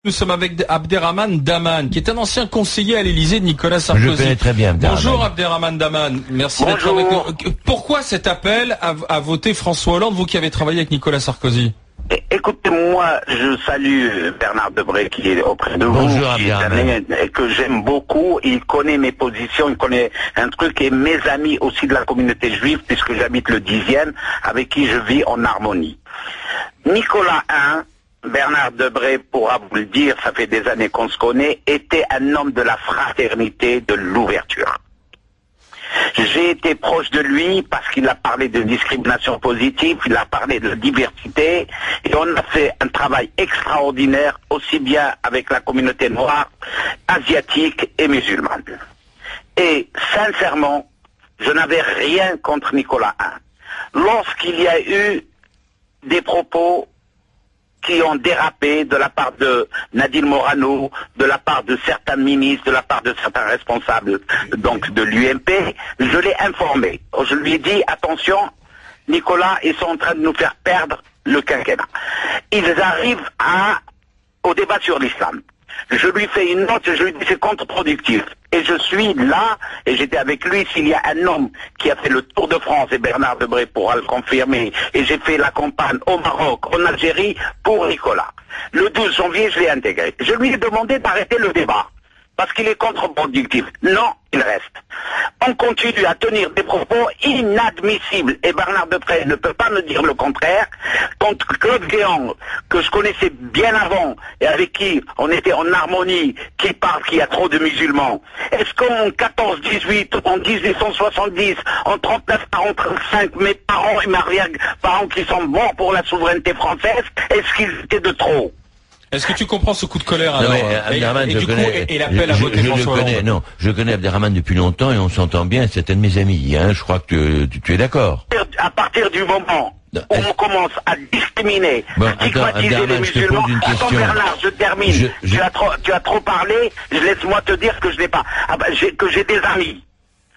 Nous sommes avec Abderrahmane Daman, qui est un ancien conseiller à l'Élysée de Nicolas Sarkozy. Je le connais très bien, Abderrahmane. Bonjour Abderrahmane Daman, merci d'être avec nous. Pourquoi cet appel à voter François Hollande, vous qui avez travaillé avec Nicolas Sarkozy? Écoutez-moi, je salue Bernard Debré qui est auprès de Bonjour, vous, qui est un, que j'aime beaucoup. Il connaît mes positions, il connaît un truc, et mes amis aussi de la communauté juive, puisque j'habite le 10e, avec qui je vis en harmonie. Nicolas I, Bernard Debré pourra vous le dire, ça fait des années qu'on se connaît, était un homme de la fraternité, de l'ouverture. J'ai été proche de lui parce qu'il a parlé de discrimination positive, il a parlé de diversité, et on a fait un travail extraordinaire, aussi bien avec la communauté noire, asiatique et musulmane. Et sincèrement, je n'avais rien contre Nicolas I. Lorsqu'il y a eu des propos qui ont dérapé de la part de Nadine Morano, de la part de certains ministres, de la part de certains responsables donc de l'UMP, je l'ai informé. Je lui ai dit, attention, Nicolas, ils sont en train de nous faire perdre le quinquennat. Ils arrivent au débat sur l'islam. Je lui fais une note, je lui dis c'est contre-productif. Et je suis là, et j'étais avec lui, s'il y a un homme qui a fait le tour de France, et Bernard Debré pourra le confirmer, et j'ai fait la campagne au Maroc, en Algérie, pour Nicolas. Le 12 janvier, je l'ai intégré. Je lui ai demandé d'arrêter le débat, parce qu'il est contre-productif. Non, il reste. On continue à tenir des propos inadmissibles, et Bernard Debré ne peut pas me dire le contraire, contre Claude Guéant, que je connaissais bien avant, et avec qui on était en harmonie, qui parle qu'il y a trop de musulmans. Est-ce qu'en 14-18, en 1870, en 39-45, mes parents et mes arrière-parents qui sont morts pour la souveraineté française, est-ce qu'ils étaient de trop? Est-ce que tu comprends ce coup de colère alors? Et l'appel à voter François Hollande? Non, je connais Abderrahmane depuis longtemps et on s'entend bien, c'est un de mes amis, hein, je crois que tu es d'accord. À partir du moment où on commence à discriminer, à stigmatiser les musulmans, attends Bernard, je termine, tu as trop parlé, laisse-moi te dire que je n'ai pas, que j'ai des amis,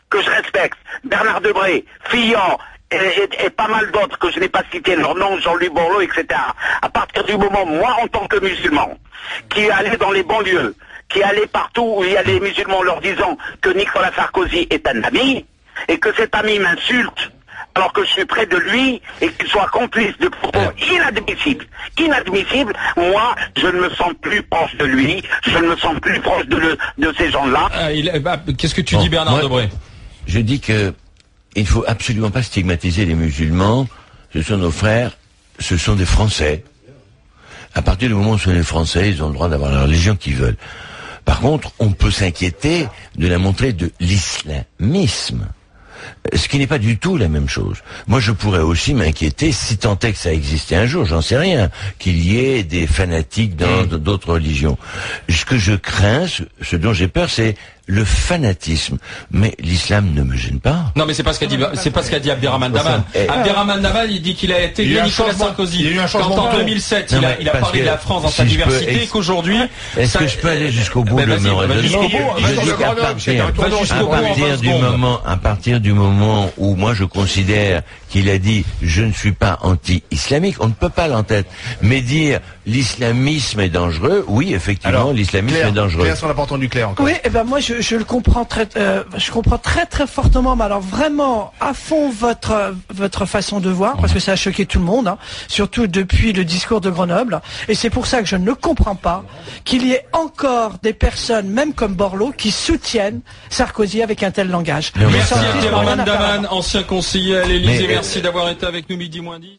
que je respecte, Bernard Debré, Fillon, et pas mal d'autres que je n'ai pas cités leur nom, Jean-Louis Borloo, etc. À partir du moment, moi en tant que musulman, qui allait dans les banlieues, qui allait partout où il y a les musulmans leur disant que Nicolas Sarkozy est un ami, et que cet ami m'insulte, alors que je suis près de lui, et qu'il soit complice de propos inadmissibles, moi, je ne me sens plus proche de lui, je ne me sens plus proche de ces gens-là. Qu'est-ce que tu dis, Bernard Debré? Je dis que il ne faut absolument pas stigmatiser les musulmans, ce sont nos frères, ce sont des Français. À partir du moment où ce sont des Français, ils ont le droit d'avoir la religion qu'ils veulent. Par contre, on peut s'inquiéter de la montée de l'islamisme, ce qui n'est pas du tout la même chose. Moi, je pourrais aussi m'inquiéter, si tant est que ça existait un jour, j'en sais rien, qu'il y ait des fanatiques dans d'autres religions. Ce que je crains, ce dont j'ai peur, c'est le fanatisme. Mais l'islam ne me gêne pas. Non, mais c'est pas ce qu'a dit Abderrahmane Daman. Abderrahmane Daman, il dit qu'il a été Nicolas Sarkozy. Quand en 2007, il a parlé de la France dans sa diversité, qu'aujourd'hui... Est-ce que je peux aller jusqu'au bout de me raisonnement? À partir du moment où moi je considère qu'il a dit « je ne suis pas anti-islamique », on ne peut pas l'entendre. Mais dire « l'islamisme est dangereux », oui, effectivement, l'islamisme est dangereux. Claire, on n'a pas entendu Claire encore. Oui, moi je le comprends je comprends très fortement, mais alors vraiment à fond votre façon de voir, parce que ça a choqué tout le monde, hein, surtout depuis le discours de Grenoble, et c'est pour ça que je ne comprends pas qu'il y ait encore des personnes, même comme Borloo, qui soutiennent Sarkozy avec un tel langage. Merci Abderrahmane Daman, ancien conseiller à l'Élysée, merci d'avoir été avec nous midi moins 10.